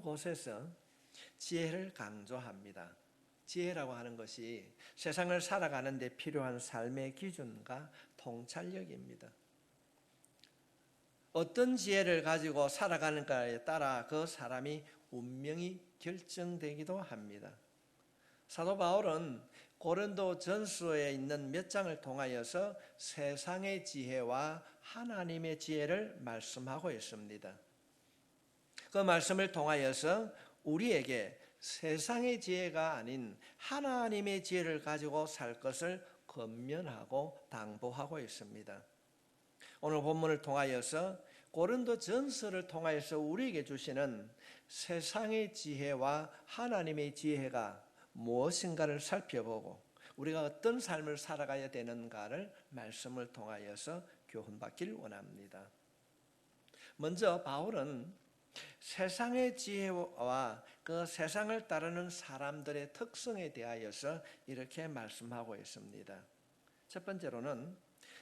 곳에서 지혜를 강조합니다. 지혜라고 하는 것이 세상을 살아가는 데 필요한 삶의 기준과 통찰력입니다. 어떤 지혜를 가지고 살아가는가에 따라 그 사람이 운명이 결정되기도 합니다. 사도 바울은 고린도 전서에 있는 몇 장을 통하여서 세상의 지혜와 하나님의 지혜를 말씀하고 있습니다. 그 말씀을 통하여서 우리에게 세상의 지혜가 아닌 하나님의 지혜를 가지고 살 것을 권면하고 당부하고 있습니다. 오늘 본문을 통하여서 고린도 전서를 통하여서 우리에게 주시는 세상의 지혜와 하나님의 지혜가 무엇인가를 살펴보고 우리가 어떤 삶을 살아가야 되는가를 말씀을 통하여서 교훈받기를 원합니다. 먼저 바울은 세상의 지혜와 그 세상을 따르는 사람들의 특성에 대하여서 이렇게 말씀하고 있습니다. 첫 번째로는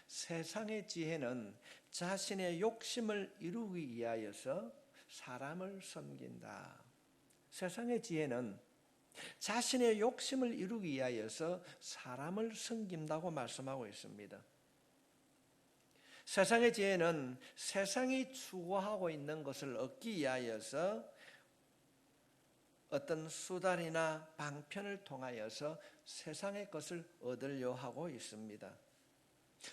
세상의 지혜는 자신의 욕심을 이루기 위하여서 사람을 섬긴다. 세상의 지혜는 자신의 욕심을 이루기 위하여서 사람을 섬긴다고 말씀하고 있습니다. 세상의 지혜는 세상이 추구하고 있는 것을 얻기 위하여서 어떤 수단이나 방편을 통하여서 세상의 것을 얻으려 하고 있습니다.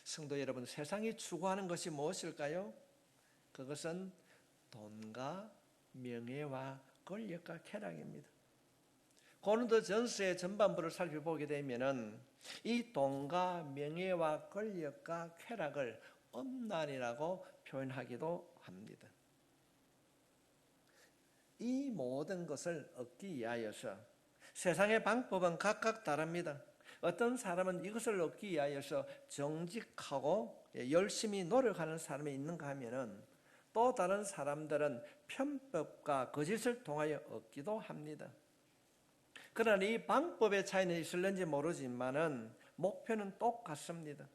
성도 여러분, 세상이 추구하는 것이 무엇일까요? 그것은 돈과 명예와 권력과 쾌락입니다. 고린도 전서의 전반부를 살펴보게 되면은 이 돈과 명예와 권력과 쾌락을 엄난이라고 표현하기도 합니다. 이 모든 것을 얻기 위하여서 세상의 방법은 각각 다릅니다. 어떤 사람은 이것을 얻기 위하여서 정직하고 열심히 노력하는 사람이 있는가 하면은 또 다른 사람들은 편법과 거짓을 통하여 얻기도 합니다. 그러나 이 방법의 차이는 있을는지 모르지만은 목표는 똑같습니다.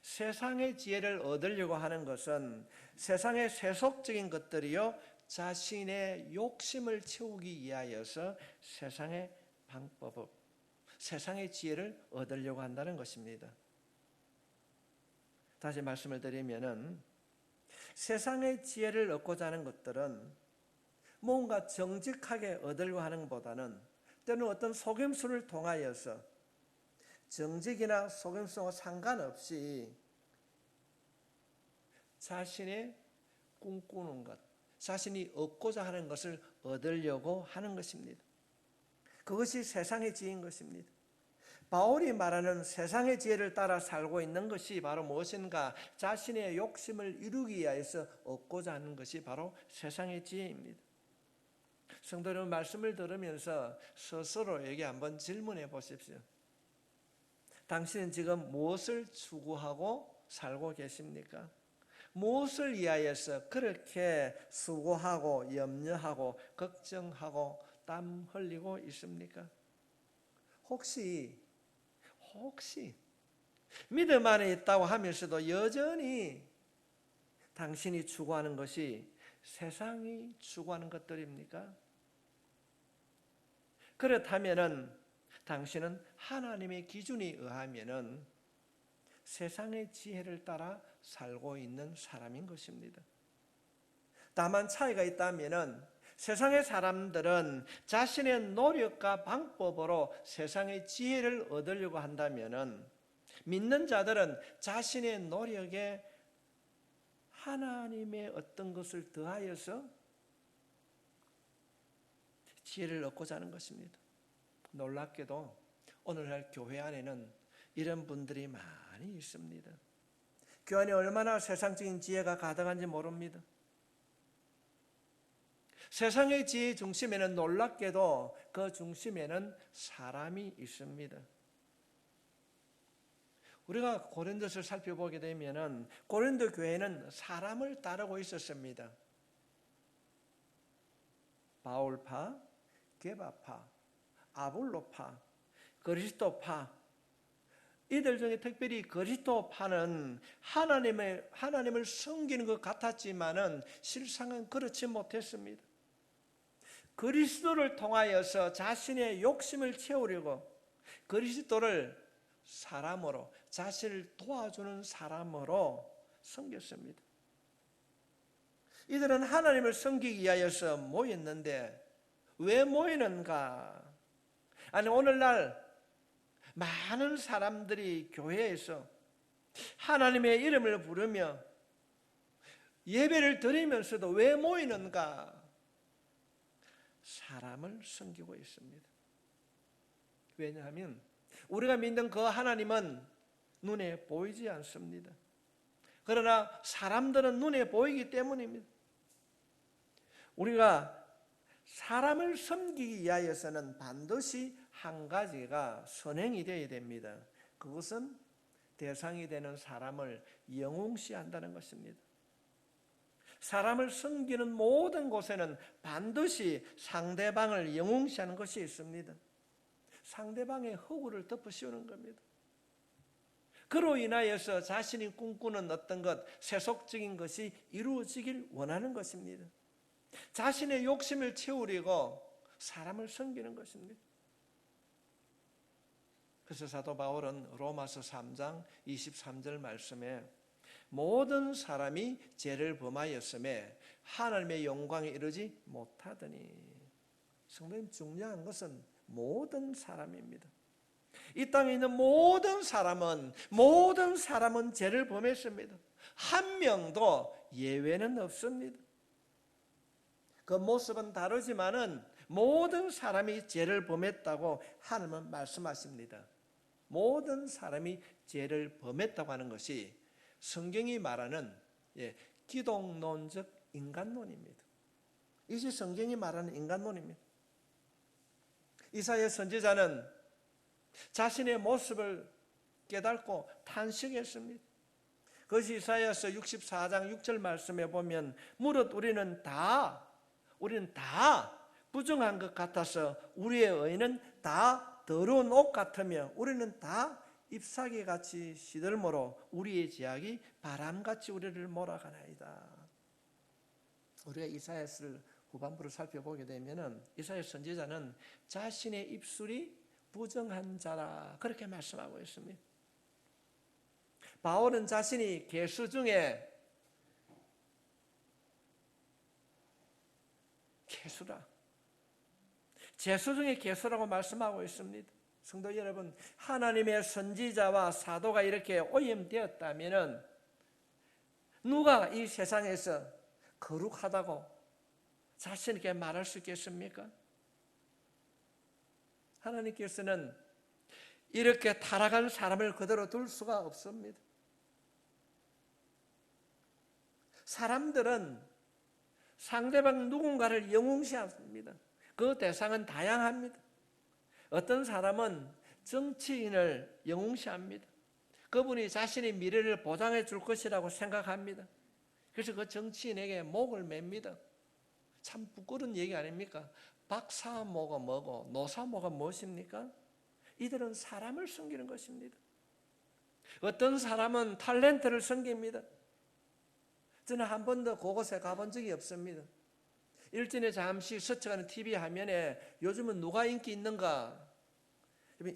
세상의 지혜를 얻으려고 하는 것은 세상의 세속적인 것들이요 자신의 욕심을 채우기 위하여서 세상의 방법, 세상의 지혜를 얻으려고 한다는 것입니다. 다시 말씀을 드리면은 세상의 지혜를 얻고자 하는 것들은 뭔가 정직하게 얻으려고 하는 것보다는 때로는 어떤 속임수를 통하여서 정직이나 속임수와 상관없이 자신의 꿈꾸는 것, 자신이 얻고자 하는 것을 얻으려고 하는 것입니다. 그것이 세상의 지혜인 것입니다. 바울이 말하는 세상의 지혜를 따라 살고 있는 것이 바로 무엇인가? 자신의 욕심을 이루기 위해서 얻고자 하는 것이 바로 세상의 지혜입니다. 성도 여러분, 말씀을 들으면서 스스로에게 한번 질문해 보십시오. 당신은 지금 무엇을 추구하고 살고 계십니까? 무엇을 위하여서 그렇게 수고하고 염려하고 걱정하고 땀 흘리고 있습니까? 혹시 믿음 안에 있다고 하면서도 여전히 당신이 추구하는 것이 세상이 추구하는 것들입니까? 그렇다면은 당신은 하나님의 기준에 의하면은 세상의 지혜를 따라 살고 있는 사람인 것입니다. 다만 차이가 있다면은 세상의 사람들은 자신의 노력과 방법으로 세상의 지혜를 얻으려고 한다면은 믿는 자들은 자신의 노력에 하나님의 어떤 것을 더하여서 지혜를 얻고자 하는 것입니다. 놀랍게도 오늘날 교회 안에는 이런 분들이 많이 있습니다. 교회 안에 얼마나 세상적인 지혜가 가득한지 모릅니다. 세상의 지혜의 중심에는 놀랍게도 그 중심에는 사람이 있습니다. 우리가 고린도서를 살펴보게 되면은 고린도 교회는 사람을 따르고 있었습니다. 바울파, 게바파, 아볼로파, 그리스도파, 이들 중에 특별히 그리스도파는 하나님을 섬기는 것 같았지만은 실상은 그렇지 못했습니다. 그리스도를 통하여서 자신의 욕심을 채우려고 그리스도를 사람으로, 자신을 도와주는 사람으로 섬겼습니다. 이들은 하나님을 섬기기 위하여서 모였는데 왜 모이는가? 아니, 오늘날 많은 사람들이 교회에서 하나님의 이름을 부르며 예배를 드리면서도 왜 모이는가? 사람을 섬기고 있습니다. 왜냐하면 우리가 믿는 그 하나님은 눈에 보이지 않습니다. 그러나 사람들은 눈에 보이기 때문입니다. 우리가 사람을 섬기기 위하여서는 반드시 한 가지가 선행이 되어야 됩니다. 그것은 대상이 되는 사람을 영웅시한다는 것입니다. 사람을 섬기는 모든 곳에는 반드시 상대방을 영웅시하는 것이 있습니다. 상대방의 허구를 덮어씌우는 겁니다. 그로 인하여서 자신이 꿈꾸는 어떤 것, 세속적인 것이 이루어지길 원하는 것입니다. 자신의 욕심을 채우려고 사람을 섬기는 것입니다. 그래서 사도 바울은 로마서 3장 23절 말씀에 모든 사람이 죄를 범하였음에 하나님의 영광에 이르지 못하더니, 성도님, 중요한 것은 모든 사람입니다. 이 땅에 있는 모든 사람은 죄를 범했습니다. 한 명도 예외는 없습니다. 그 모습은 다르지만은 모든 사람이 죄를 범했다고 하나님은 말씀하십니다. 모든 사람이 죄를 범했다고 하는 것이 성경이 말하는 기독론적 인간론입니다. 이것이 성경이 말하는 인간론입니다. 이사야 선지자는 자신의 모습을 깨닫고 탄식했습니다. 그것이 이사야서 64장 6절 말씀에 보면 무릇 우리는 다 부정한 것 같아서 우리의 의는 다 더러운 옷 같으며 우리는 다 잎사귀 같이 시들므로 우리의 죄악이 바람같이 우리를 몰아가나이다. 우리가 이사야서를 후반부를 살펴보게 되면 이사야 선지자는 자신의 입술이 부정한 자라 그렇게 말씀하고 있습니다. 바울은 자신이 개수 중에 개수라, 죄수 중에 개수라고 말씀하고 있습니다. 성도 여러분, 하나님의 선지자와 사도가 이렇게 오염되었다면 누가 이 세상에서 거룩하다고 자신에게 말할 수 있겠습니까? 하나님께서는 이렇게 타락한 사람을 그대로 둘 수가 없습니다. 사람들은 상대방 누군가를 영웅시합니다. 그 대상은 다양합니다. 어떤 사람은 정치인을 영웅시합니다. 그분이 자신의 미래를 보장해 줄 것이라고 생각합니다. 그래서 그 정치인에게 목을 맵니다. 참 부끄러운 얘기 아닙니까? 박사모가 뭐고 노사모가 무엇입니까? 이들은 사람을 섬기는 것입니다. 어떤 사람은 탤런트를 섬깁니다. 저는 한 번도 그곳에 가본 적이 없습니다. 일전에 잠시 스쳐가는 TV 화면에 요즘은 누가 인기 있는가?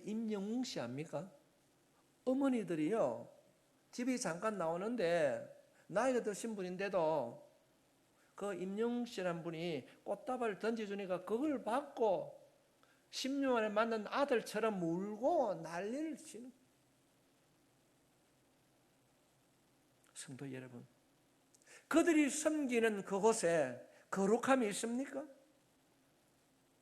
임영웅 씨 압니까? 어머니들이요, TV 잠깐 나오는데 나이가 드신 분인데도 그 임영웅 씨라는 분이 꽃다발을 던져주니까 그걸 받고 10년 만에 만난 아들처럼 울고 난리를 치는. 성도 여러분, 그들이 섬기는 그곳에 거룩함이 있습니까?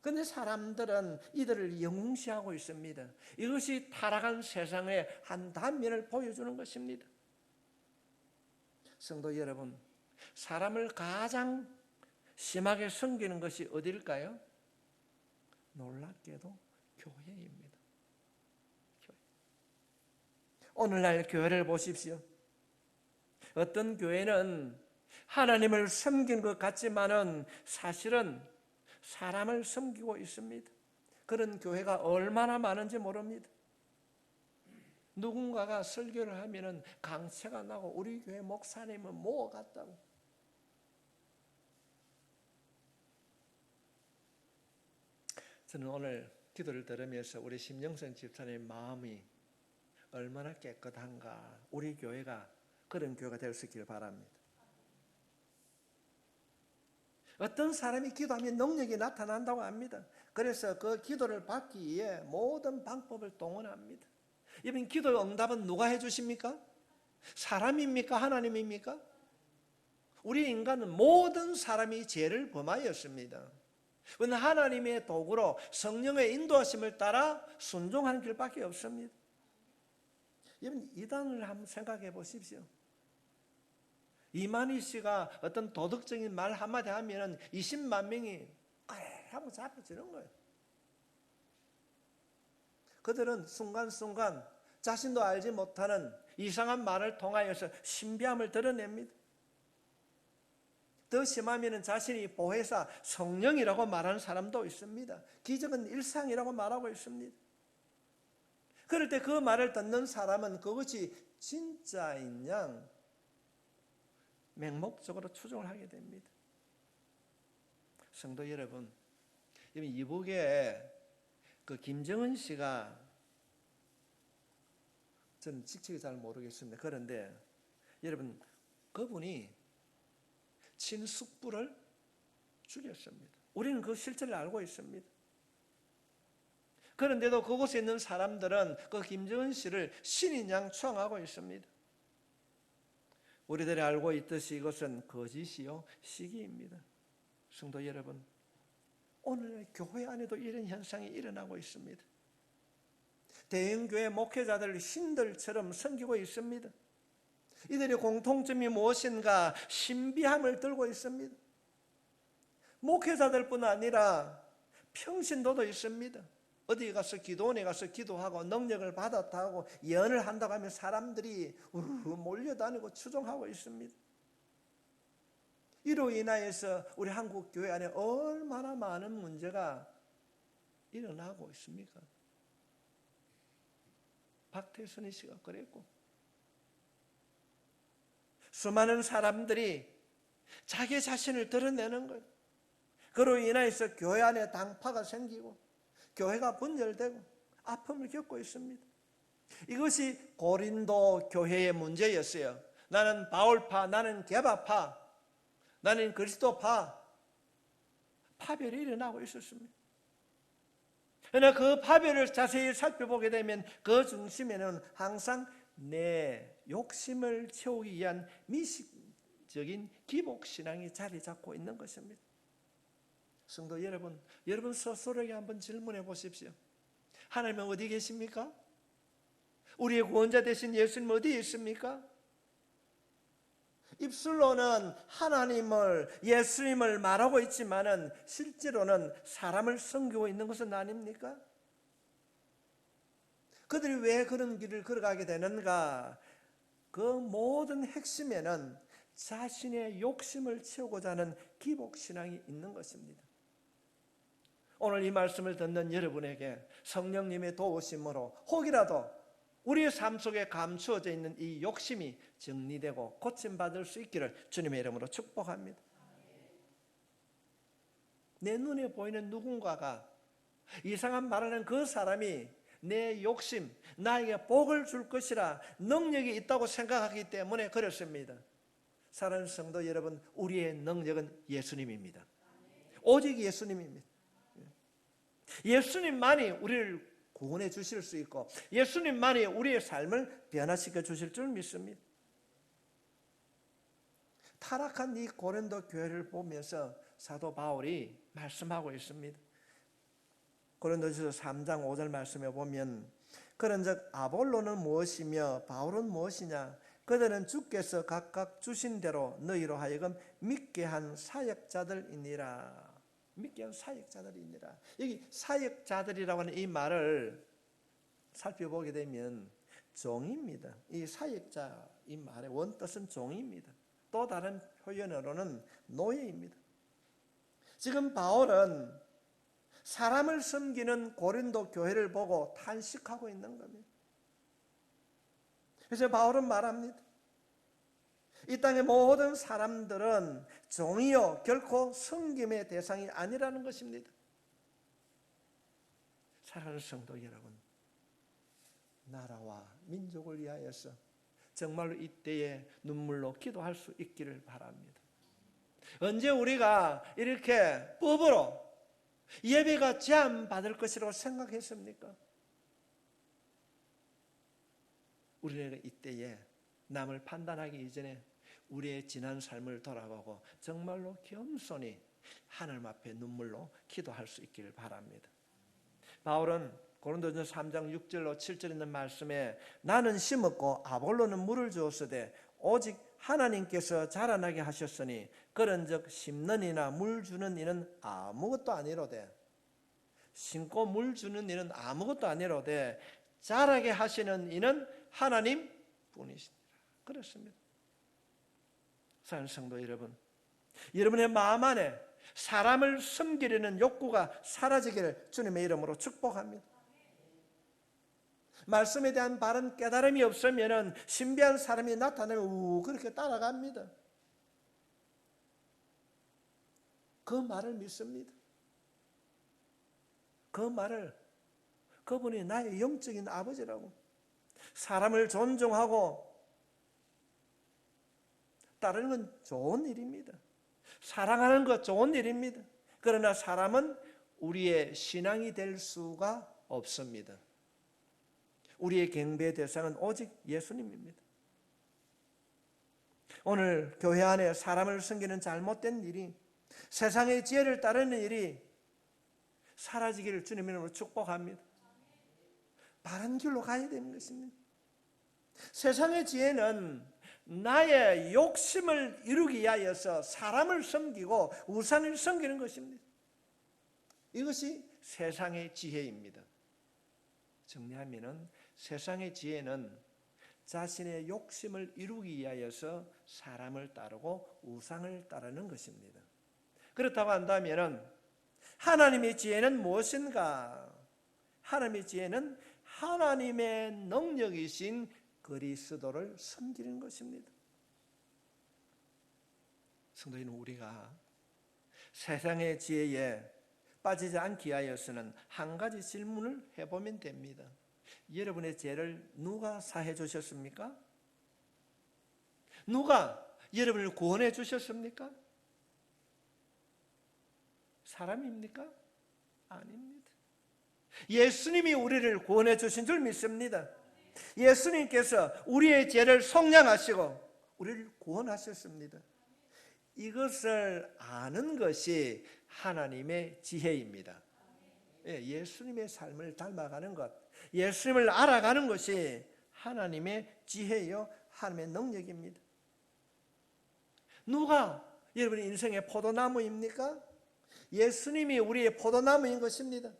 그런데 사람들은 이들을 영웅시하고 있습니다. 이것이 타락한 세상의 한 단면을 보여주는 것입니다. 성도 여러분, 사람을 가장 심하게 섬기는 것이 어디일까요? 놀랍게도 교회입니다. 교회. 오늘날 교회를 보십시오. 어떤 교회는 하나님을 섬기는 것 같지만은 사실은 사람을 섬기고 있습니다. 그런 교회가 얼마나 많은지 모릅니다. 누군가가 설교를 하면은 강세가 나고 우리 교회 목사님은 뭐 같다고. 저는 오늘 기도를 들으면서 우리 심영선 집사님 마음이 얼마나 깨끗한가, 우리 교회가 그런 교회가 될 수 있기를 바랍니다. 어떤 사람이 기도하면 능력이 나타난다고 합니다. 그래서 그 기도를 받기 위해 모든 방법을 동원합니다. 여러분, 기도의 응답은 누가 해주십니까? 사람입니까? 하나님입니까? 우리 인간은 모든 사람이 죄를 범하였습니다. 그건 하나님의 도구로 성령의 인도하심을 따라 순종하는 길밖에 없습니다. 여러분, 이단을 한번 생각해 보십시오. 이만희 씨가 어떤 도덕적인 말 한마디 하면 20만 명이 하고 잡혀지는 거예요. 그들은 순간순간 자신도 알지 못하는 이상한 말을 통하여서 신비함을 드러냅니다. 더 심하면 자신이 보혜사 성령이라고 말하는 사람도 있습니다. 기적은 일상이라고 말하고 있습니다. 그럴 때 그 말을 듣는 사람은 그것이 진짜인 양 맹목적으로 추종을 하게 됩니다. 성도 여러분, 이북에 그 김정은 씨가, 저는 직책이 잘 모르겠습니다. 그런데 여러분, 그분이 친숙부를 죽였습니다. 우리는 그 실체를 알고 있습니다. 그런데도 그곳에 있는 사람들은 그 김정은 씨를 신인 양 추앙하고 있습니다. 우리들이 알고 있듯이 이것은 거짓이요 시기입니다. 성도 여러분, 오늘 교회 안에도 이런 현상이 일어나고 있습니다. 대형교회 목회자들 신들처럼 섬기고 있습니다. 이들의 공통점이 무엇인가? 신비함을 들고 있습니다. 목회자들뿐 아니라 평신도도 있습니다. 어디 가서 기도원에 가서 기도하고 능력을 받았다고 예언을 한다고 하면 사람들이 몰려다니고 추종하고 있습니다. 이로 인하여서 우리 한국 교회 안에 얼마나 많은 문제가 일어나고 있습니까? 박태선이 씨가 그랬고, 수많은 사람들이 자기 자신을 드러내는 거예요. 그로 인하여서 교회 안에 당파가 생기고 교회가 분열되고 아픔을 겪고 있습니다. 이것이 고린도 교회의 문제였어요. 나는 바울파, 나는 게바파, 나는 그리스도파, 파별이 일어나고 있었습니다. 그러나 그 파별을 자세히 살펴보게 되면 그 중심에는 항상 내 욕심을 채우기 위한 미식적인 기복신앙이 자리 잡고 있는 것입니다. 성도 여러분, 여러분 스스로에게 한번 질문해 보십시오. 하나님은 어디 계십니까? 우리의 구원자 되신 예수님 어디에 있습니까? 입술로는 하나님을, 예수님을 말하고 있지만은 실제로는 사람을 섬기고 있는 것은 아닙니까? 그들이 왜 그런 길을 걸어가게 되는가? 그 모든 핵심에는 자신의 욕심을 채우고자 하는 기복신앙이 있는 것입니다. 오늘 이 말씀을 듣는 여러분에게 성령님의 도우심으로 혹이라도 우리의 삶 속에 감추어져 있는 이 욕심이 정리되고 고침받을 수 있기를 주님의 이름으로 축복합니다. 내 눈에 보이는 누군가가 이상한 말하는 그 사람이 내 욕심, 나에게 복을 줄 것이라 능력이 있다고 생각하기 때문에 그렇습니다. 사랑하는 성도 여러분, 우리의 능력은 예수님입니다. 오직 예수님입니다. 예수님만이 우리를 구원해 주실 수 있고 예수님만이 우리의 삶을 변화시켜 주실 줄 믿습니다. 타락한 이 고린도 교회를 보면서 사도 바울이 말씀하고 있습니다. 고린도전서 3장 5절 말씀에 보면 그런즉 아볼로는 무엇이며 바울은 무엇이냐? 그들은 주께서 각각 주신 대로 너희로 하여금 믿게 한 사역자들이니라. 믿게 한 사역자들이니라. 여기 사역자들이라고 하는 이 말을 살펴보게 되면 종입니다. 이 사역자 이 말의 원뜻은 종입니다. 또 다른 표현으로는 노예입니다. 지금 바울은 사람을 섬기는 고린도 교회를 보고 탄식하고 있는 겁니다. 그래서 바울은 말합니다. 이 땅의 모든 사람들은 종이요 결코 섬김의 대상이 아니라는 것입니다. 사랑하는 성도 여러분, 나라와 민족을 위하여서 정말로 이때에 눈물로 기도할 수 있기를 바랍니다. 언제 우리가 이렇게 법으로 예배가 제한받을 것이라고 생각했습니까? 우리는 이때에 남을 판단하기 이전에 우리의 지난 삶을 돌아보고 정말로 겸손히 하나님 앞에 눈물로 기도할 수 있기를 바랍니다. 바울은 고린도전서 3장 6절로 7절 있는 말씀에 나는 심었고 아볼로는 물을 주었으되 오직 하나님께서 자라나게 하셨으니 그런즉 심는 이나 물 주는 이는 아무것도 아니로되 심고 물 주는 이는 아무것도 아니로되 자라게 하시는 이는 하나님 뿐이시니라. 그렇습니다. 사랑하는 성도 여러분, 여러분의 마음 안에 사람을 섬기려는 욕구가 사라지기를 주님의 이름으로 축복합니다. 말씀에 대한 바른 깨달음이 없으면 신비한 사람이 나타나면 그렇게 따라갑니다. 그 말을 믿습니다. 그 말을 그분이 나의 영적인 아버지라고, 사람을 존중하고 따르는 건 좋은 일입니다. 사랑하는 것 좋은 일입니다. 그러나 사람은 우리의 신앙이 될 수가 없습니다. 우리의 경배의 대상은 오직 예수님입니다. 오늘 교회 안에 사람을 섬기는 잘못된 일이, 세상의 지혜를 따르는 일이 사라지기를 주님의 이름으로 축복합니다. 바른 길로 가야 되는 것입니다. 세상의 지혜는 나의 욕심을 이루기 위하여서 사람을 섬기고 우상을 섬기는 것입니다. 이것이 세상의 지혜입니다. 정리하면은 세상의 지혜는 자신의 욕심을 이루기 위하여서 사람을 따르고 우상을 따르는 것입니다. 그렇다고 한다면은 하나님의 지혜는 무엇인가? 하나님의 지혜는 하나님의 능력이신 그리스도를 섬기는 것입니다. 성도인 우리가 세상의 지혜에 빠지지 않기 위하여서는 한 가지 질문을 해보면 됩니다. 여러분의 죄를 누가 사해 주셨습니까? 누가 여러분을 구원해 주셨습니까? 사람입니까? 아닙니다. 예수님이 우리를 구원해 주신 줄 믿습니다. 예수님께서 우리의 죄를 속량하시고 우리를 구원하셨습니다. 이것을 아는 것이 하나님의 지혜입니다. 예수님의 삶을 닮아가는 것, 예수님을 알아가는 것이 하나님의 지혜요, 하나님의 능력입니다. 누가 여러분의 인생의 포도나무입니까? 예수님이 우리의 포도나무인 것입니다.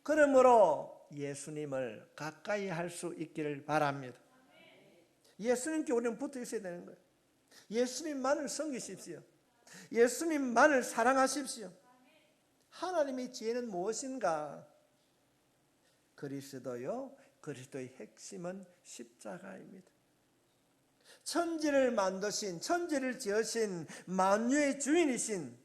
그러므로 예수님을 가까이 할 수 있기를 바랍니다. 예수님께 우리는 붙어 있어야 되는 거예요. 예수님만을 섬기십시오. 예수님만을 사랑하십시오. 하나님의 지혜는 무엇인가? 그리스도요, 그리스도의 핵심은 십자가입니다. 천지를 만드신, 천지를 지으신 만유의 주인이신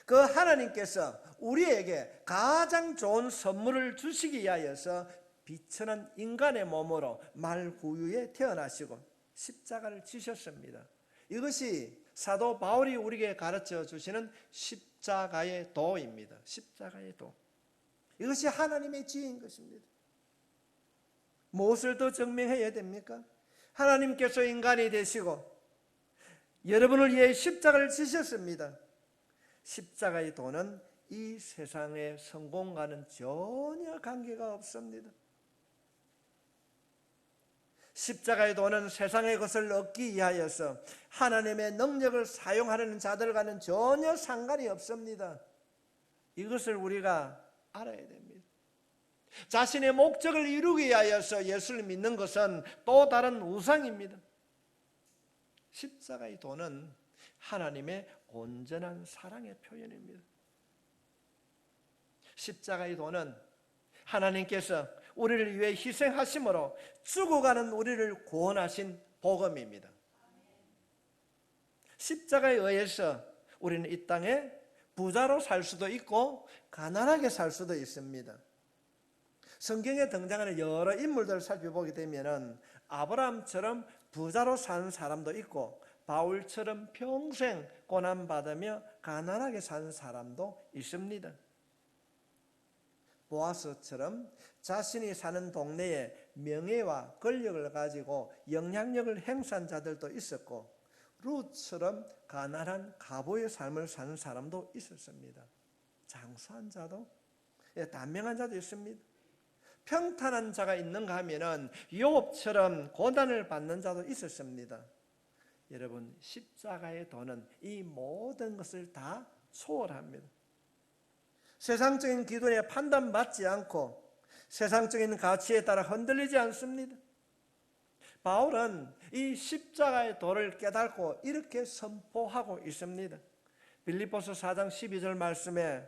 그 하나님께서 우리에게 가장 좋은 선물을 주시기 위하여서 비천한 인간의 몸으로 말구유에 태어나시고 십자가를 지셨습니다. 이것이 사도 바울이 우리에게 가르쳐 주시는 십자가의 도입니다. 십자가의 도. 이것이 하나님의 지혜인 것입니다. 무엇을 더 증명해야 됩니까? 하나님께서 인간이 되시고 여러분을 위해 십자가를 지셨습니다. 십자가의 도는 이 세상의 성공과는 전혀 관계가 없습니다. 십자가의 도는 세상의 것을 얻기 위하여서 하나님의 능력을 사용하려는 자들과는 전혀 상관이 없습니다. 이것을 우리가 알아야 됩니다. 자신의 목적을 이루기 위하여서 예수를 믿는 것은 또 다른 우상입니다. 십자가의 도는 하나님의 온전한 사랑의 표현입니다. 십자가의 도는 하나님께서 우리를 위해 희생하심으로 죽어가는 우리를 구원하신 복음입니다. 십자가에 의해서 우리는 이 땅에 부자로 살 수도 있고 가난하게 살 수도 있습니다. 성경에 등장하는 여러 인물들을 살펴보게 되면은 아브라함처럼 부자로 사는 사람도 있고 바울처럼 평생 고난받으며 가난하게 사는 사람도 있습니다. 보아스처럼 자신이 사는 동네에 명예와 권력을 가지고 영향력을 행사한 자들도 있었고 룻처럼 가난한 가보의 삶을 사는 사람도 있었습니다. 장수한 자도 단명한 자도 있습니다. 평탄한 자가 있는가 하면은 욥처럼 고난을 받는 자도 있었습니다. 여러분, 십자가의 도는 이 모든 것을 다 초월합니다. 세상적인 기준에 판단받지 않고 세상적인 가치에 따라 흔들리지 않습니다. 바울은 이 십자가의 도를 깨닫고 이렇게 선포하고 있습니다. 빌립보서 4장 12절 말씀에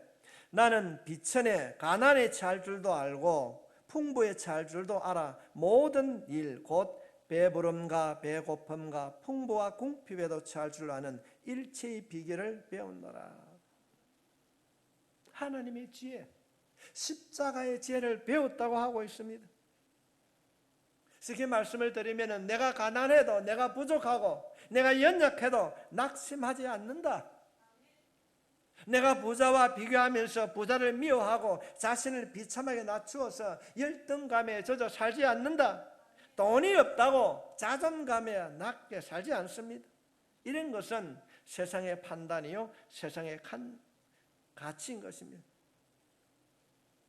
나는 비천에 가난에 처할 줄도 알고 풍부에 처할 줄도 알아 모든 일 곧 배부름과 배고픔과 풍부와 궁핍에도 처할 줄 아는 일체의 비결을 배웠노라. 하나님의 지혜, 십자가의 지혜를 배웠다고 하고 있습니다. 이렇게 말씀을 드리면 내가 가난해도 내가 부족하고 내가 연약해도 낙심하지 않는다. 내가 부자와 비교하면서 부자를 미워하고 자신을 비참하게 낮추어서 열등감에 젖어 살지 않는다. 돈이 없다고 자존감에 낮게 살지 않습니다. 이런 것은 세상의 판단이요 세상의 가치인 것입니다.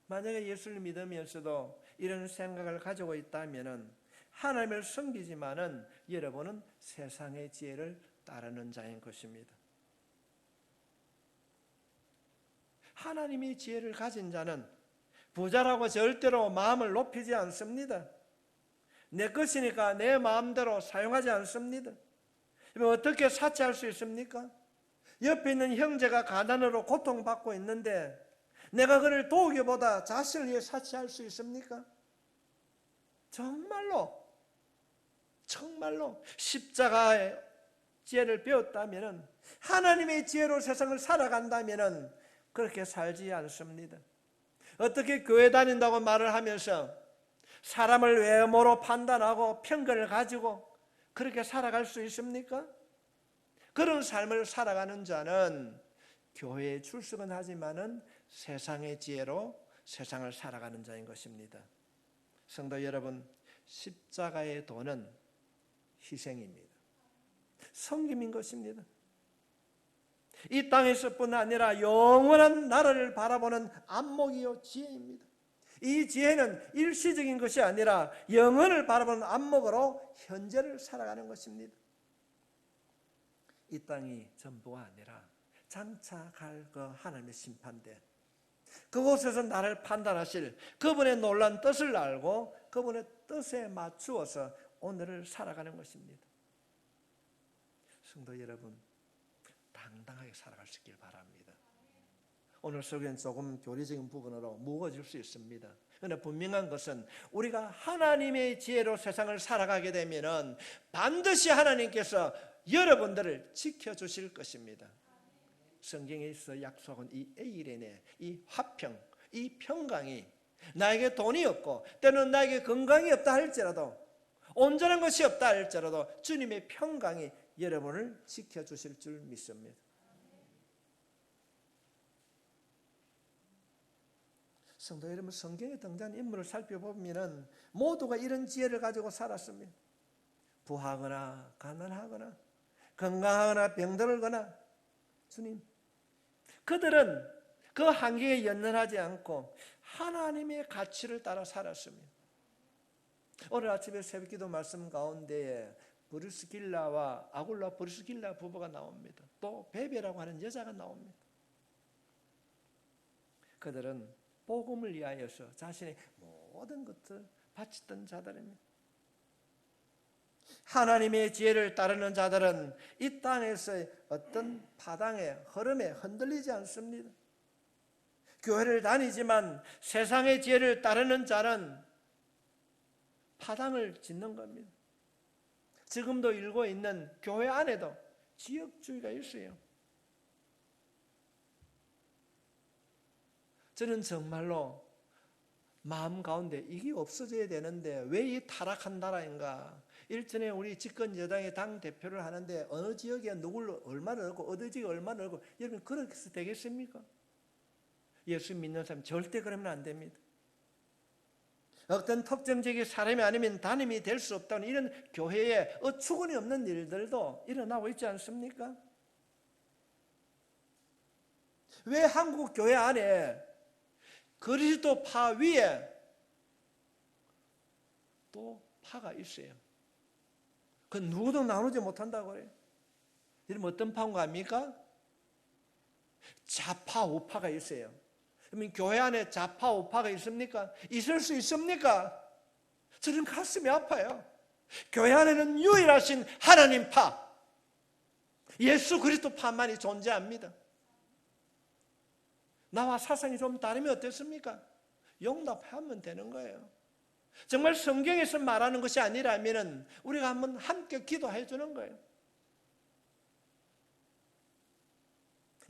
만약에 예수를 믿으면서도 이런 생각을 가지고 있다면 하나님을 섬기지만은 여러분은 세상의 지혜를 따르는 자인 것입니다. 하나님의 지혜를 가진 자는 부자라고 절대로 마음을 높이지 않습니다. 내 것이니까 내 마음대로 사용하지 않습니다. 어떻게 사치할 수 있습니까? 옆에 있는 형제가 가난으로 고통받고 있는데 내가 그를 도우기보다 자신을 위해 사치할 수 있습니까? 정말로 십자가의 지혜를 배웠다면 하나님의 지혜로 세상을 살아간다면 그렇게 살지 않습니다. 어떻게 교회 다닌다고 말을 하면서 사람을 외모로 판단하고 편견을 가지고 그렇게 살아갈 수 있습니까? 그런 삶을 살아가는 자는 교회에 출석은 하지만은 세상의 지혜로 세상을 살아가는 자인 것입니다. 성도 여러분, 십자가의 도는 희생입니다. 섬김인 것입니다. 이 땅에서뿐 아니라 영원한 나라를 바라보는 안목이요 지혜입니다. 이 지혜는 일시적인 것이 아니라 영원을 바라보는 안목으로 현재를 살아가는 것입니다. 이 땅이 전부가 아니라 장차 갈 그 하나님의 심판대 그곳에서 나를 판단하실 그분의 놀란 뜻을 알고 그분의 뜻에 맞추어서 오늘을 살아가는 것입니다. 성도 여러분, 당당하게 살아갈 수 있길 바랍니다. 오늘 설교는 조금 교리적인 부분으로 무거워질 수 있습니다. 그러나 분명한 것은 우리가 하나님의 지혜로 세상을 살아가게 되면 반드시 하나님께서 여러분들을 지켜주실 것입니다. 성경에서 약속한 이 에이레네, 이 화평, 이 평강이 나에게 돈이 없고 때로는 나에게 건강이 없다 할지라도 온전한 것이 없다 할지라도 주님의 평강이 여러분을 지켜주실 줄 믿습니다. 성도 여러분, 성경에 등장한 인물을 살펴보면 모두가 이런 지혜를 가지고 살았습니다. 부하거나 가난하거나 건강하거나 병들거나 주님, 그들은 그 환경에 연연하지 않고 하나님의 가치를 따라 살았습니다. 오늘 아침에 새벽기도 말씀 가운데에 브리스길라와 아굴라 브리스길라 부부가 나옵니다. 또 베베라고 하는 여자가 나옵니다. 그들은 복음을 위하여서 자신의 모든 것을 바쳤던 자들입니다. 하나님의 지혜를 따르는 자들은 이 땅에서의 어떤 파당의 흐름에 흔들리지 않습니다. 교회를 다니지만 세상의 지혜를 따르는 자는 파당을 짓는 겁니다. 지금도 일고 있는 교회 안에도 지역주의가 있어요. 저는 정말로 마음 가운데 이게 없어져야 되는데 왜 이 타락한 나라인가? 일전에 우리 집권 여당의 당 대표를 하는데 어느 지역에 누굴 얼마나 넣고 어느 지역에 얼마나 넣고, 여러분 그렇게 해서 되겠습니까? 예수 믿는 사람 절대 그러면 안 됩니다. 어떤 특정 지역의 사람이 아니면 담임이 될 수 없다는 이런 교회에 어처구니 없는 일들도 일어나고 있지 않습니까? 왜 한국 교회 안에 그리스도파 위에 또 파가 있어요? 그 누구도 나누지 못한다고 그래요. 여러분 어떤 파인가 압니까? 좌파 우파가 있어요. 그러면 교회 안에 좌파 우파가 있습니까? 있을 수 있습니까? 저는 가슴이 아파요. 교회 안에는 유일하신 하나님 파, 예수 그리스도 파만이 존재합니다. 나와 사상이 좀 다르면 어떻습니까? 용납하면 되는 거예요. 정말 성경에서 말하는 것이 아니라면 우리가 한번 함께 기도해 주는 거예요.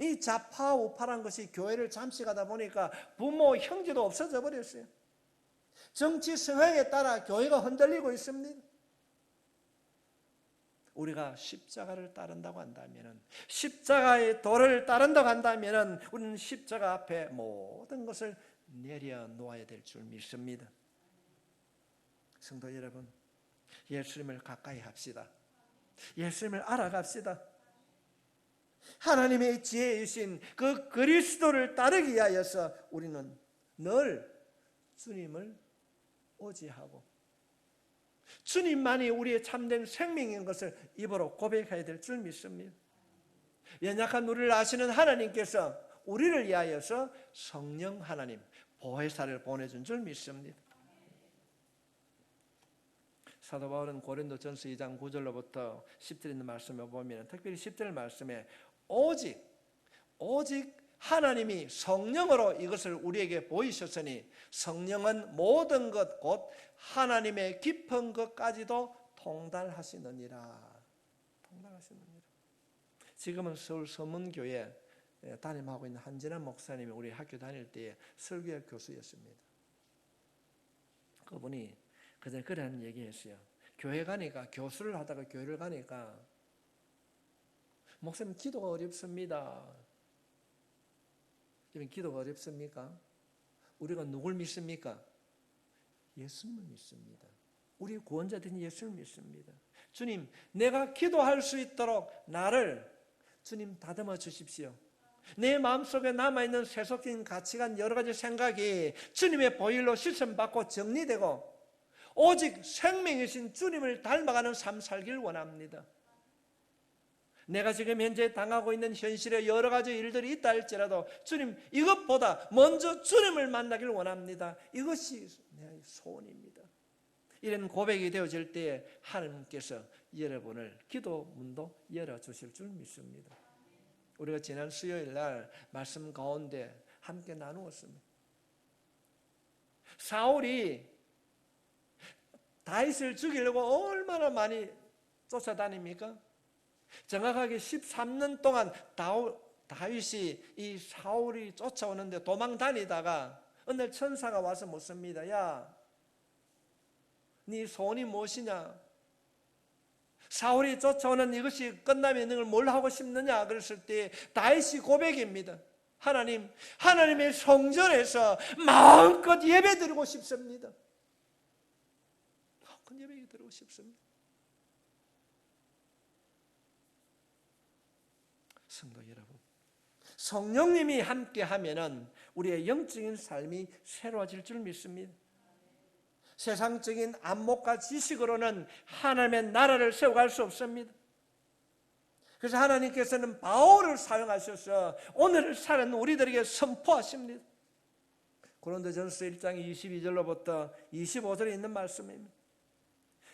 이 좌파 우파란 것이 교회를 잠시 가다 보니까 부모 형제도 없어져 버렸어요. 정치 성향에 따라 교회가 흔들리고 있습니다. 우리가 십자가를 따른다고 한다면, 십자가의 도를 따른다고 한다면 우리는 십자가 앞에 모든 것을 내려놓아야 될 줄 믿습니다. 성도 여러분, 예수님을 가까이 합시다. 예수님을 알아갑시다. 하나님의 지혜이신 그 그리스도를 따르기 위하여서 우리는 늘 주님을 의지하고 주님만이 우리의 참된 생명인 것을 입으로 고백해야 될 줄 믿습니다. 연약한 우리를 아시는 하나님께서 우리를 위하여서 성령 하나님 보혜사를 보내준 줄 믿습니다. 사도 바울은 고린도전서 2장 9절로부터 10절 있는 말씀에 보면 특별히 10절 말씀에 오직 하나님이 성령으로 이것을 우리에게 보이셨으니 성령은 모든 것 곧 하나님의 깊은 것까지도 통달하시느니라. 지금은 서울 서문교회 담임하고 있는 한진환 목사님이 우리 학교 다닐 때에 설교학 교수였습니다. 그분이 그전에 그런 얘기했어요. 교회 가니까, 교수를 하다가 교회를 가니까 목사님 기도가 어렵습니다. 여러분 기도가 어렵습니까? 우리가 누굴 믿습니까? 예수님을 믿습니다. 우리 구원자된 예수를 믿습니다. 주님, 내가 기도할 수 있도록 나를 주님 다듬어 주십시오. 내 마음속에 남아있는 세속적인 가치관 여러 가지 생각이 주님의 보혈로 씻음받고 정리되고 오직 생명이신 주님을 닮아가는 삶 살기를 원합니다. 내가 지금 현재 당하고 있는 현실에 여러 가지 일들이 있다 할지라도 주님, 이것보다 먼저 주님을 만나기를 원합니다. 이것이 내 소원입니다. 이런 고백이 되어질 때에 하나님께서 여러분을 기도 문도 열어주실 줄 믿습니다. 우리가 지난 수요일 날 말씀 가운데 함께 나누었습니다. 사울이 다윗을 죽이려고 얼마나 많이 쫓아다닙니까? 정확하게 13년 동안 다윗이 이 사울이 쫓아오는데 도망 다니다가 어느 날 천사가 와서 묻습니다. 야, 네 소원이 무엇이냐? 사울이 쫓아오는 이것이 끝나면 너를 뭘 하고 싶느냐? 그랬을 때 다윗이 고백입니다. 하나님, 하나님의 성전에서 마음껏 예배드리고 싶습니다. 마음껏 예배드리고 싶습니다. 성도 여러분, 성령님이 함께하면은 우리의 영적인 삶이 새로워질 줄 믿습니다. 세상적인 안목과 지식으로는 하나님의 나라를 세워갈 수 없습니다. 그래서 하나님께서는 바울을 사용하셔서 오늘을 사는 우리들에게 선포하십니다. 고린도전서 1장 22절로부터 25절에 있는 말씀입니다.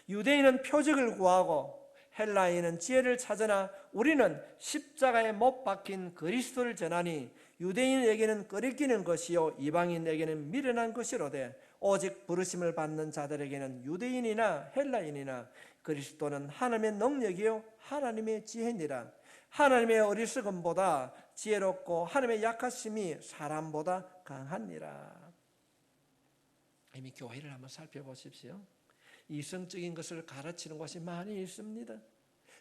유대인은 표적을 구하고 헬라인은 지혜를 찾으나 우리는 십자가에 못 박힌 그리스도를 전하니 유대인에게는 끄리끼는 것이요 이방인에게는 미련한 것이로되 오직 부르심을 받는 자들에게는 유대인이나 헬라인이나 그리스도는 하나님의 능력이요 하나님의 지혜니라. 하나님의 어리석음보다 지혜롭고 하나님의 약하심이 사람보다 강하니라. 이미 교회를 한번 살펴보십시오. 이성적인 것을 가르치는 곳이 많이 있습니다.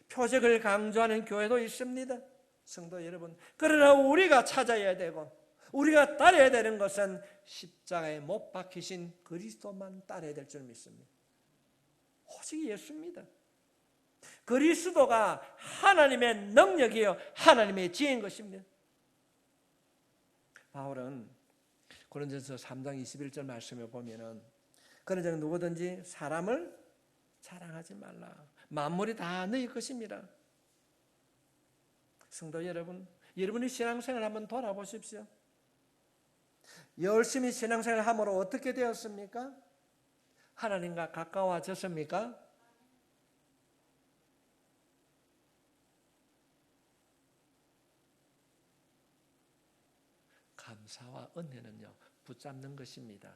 표적을 강조하는 교회도 있습니다. 성도 여러분, 그러나 우리가 찾아야 되고 우리가 따라야 되는 것은 십자가에 못 박히신 그리스도만 따라야 될 줄 믿습니다. 오직 예수입니다. 그리스도가 하나님의 능력이요 하나님의 지혜인 것입니다. 바울은 고린도전서 3장 21절 말씀에 보면은 그러므로 누구든지 사람을 자랑하지 말라. 만물이 다 너희 것입니다. 성도 여러분, 여러분의 신앙생활 한번 돌아보십시오. 열심히 신앙생활 함으로 어떻게 되었습니까? 하나님과 가까워졌습니까? 감사와 은혜는요, 붙잡는 것입니다.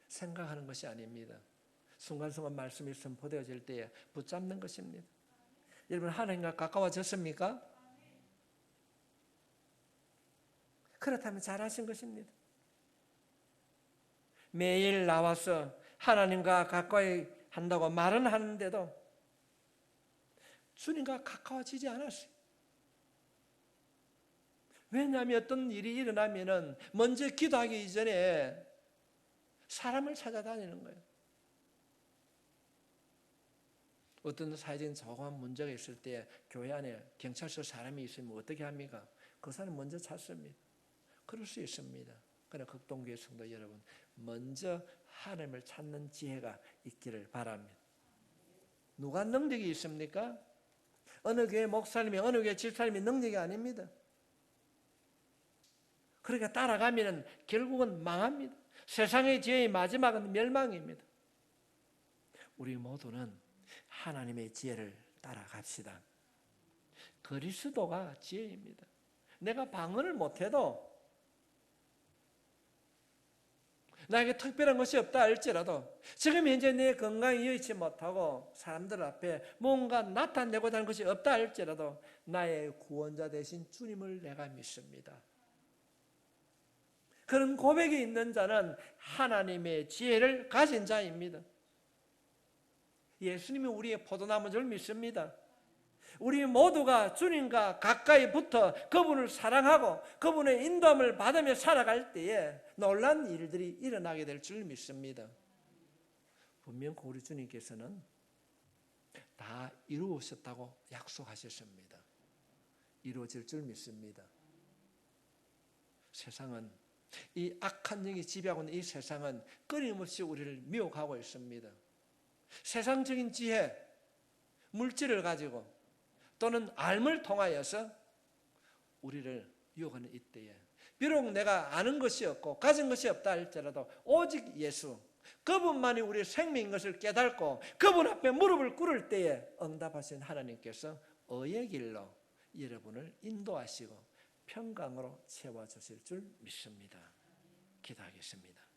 생각하는 것이 아닙니다. 순간순간 말씀이 선포되어질 때에 붙잡는 것입니다. 여러분, 하나님과 가까워졌습니까? 그렇다면 잘하신 것입니다. 매일 나와서 하나님과 가까이 한다고 말은 하는데도 주님과 가까워지지 않았어요. 왜냐하면 어떤 일이 일어나면은 먼저 기도하기 이전에 사람을 찾아다니는 거예요. 어떤 사회적인 조그만 문제가 있을 때 교회 안에 경찰서 사람이 있으면 어떻게 합니까? 그 사람 먼저 찾습니다. 그럴 수 있습니다. 그러나 극동교회 성도 여러분, 먼저 하나님을 찾는 지혜가 있기를 바랍니다. 누가 능력이 있습니까? 어느 교회 목사님이 어느 교회 집사님이 능력이 아닙니다. 그러니까 따라가면 결국은 망합니다. 세상의 지혜의 마지막은 멸망입니다. 우리 모두는 하나님의 지혜를 따라갑시다. 그리스도가 지혜입니다. 내가 방언을 못해도 나에게 특별한 것이 없다 할지라도 지금 현재 내 건강이 여의치 못하고 사람들 앞에 뭔가 나타내고자 하는 것이 없다 할지라도 나의 구원자 되신 주님을 내가 믿습니다. 그런 고백이 있는 자는 하나님의 지혜를 가진 자입니다. 예수님이 우리의 포도나무인 줄 믿습니다. 우리 모두가 주님과 가까이 붙어 그분을 사랑하고 그분의 인도함을 받으며 살아갈 때에 놀란 일들이 일어나게 될 줄 믿습니다. 분명 우리 주님께서는 다 이루어졌다고 약속하셨습니다. 이루어질 줄 믿습니다. 세상은 이 악한 영이 지배하고 있는 이 세상은 끊임없이 우리를 미혹하고 있습니다. 세상적인 지혜, 물질을 가지고 또는 알을 통하여서 우리를 유혹하는 이때에 비록 내가 아는 것이 없고 가진 것이 없다 할지라도 오직 예수, 그분만이 우리의 생명인 것을 깨닫고 그분 앞에 무릎을 꿇을 때에 응답하신 하나님께서 의의 길로 여러분을 인도하시고 평강으로 채워주실 줄 믿습니다. 기도하겠습니다.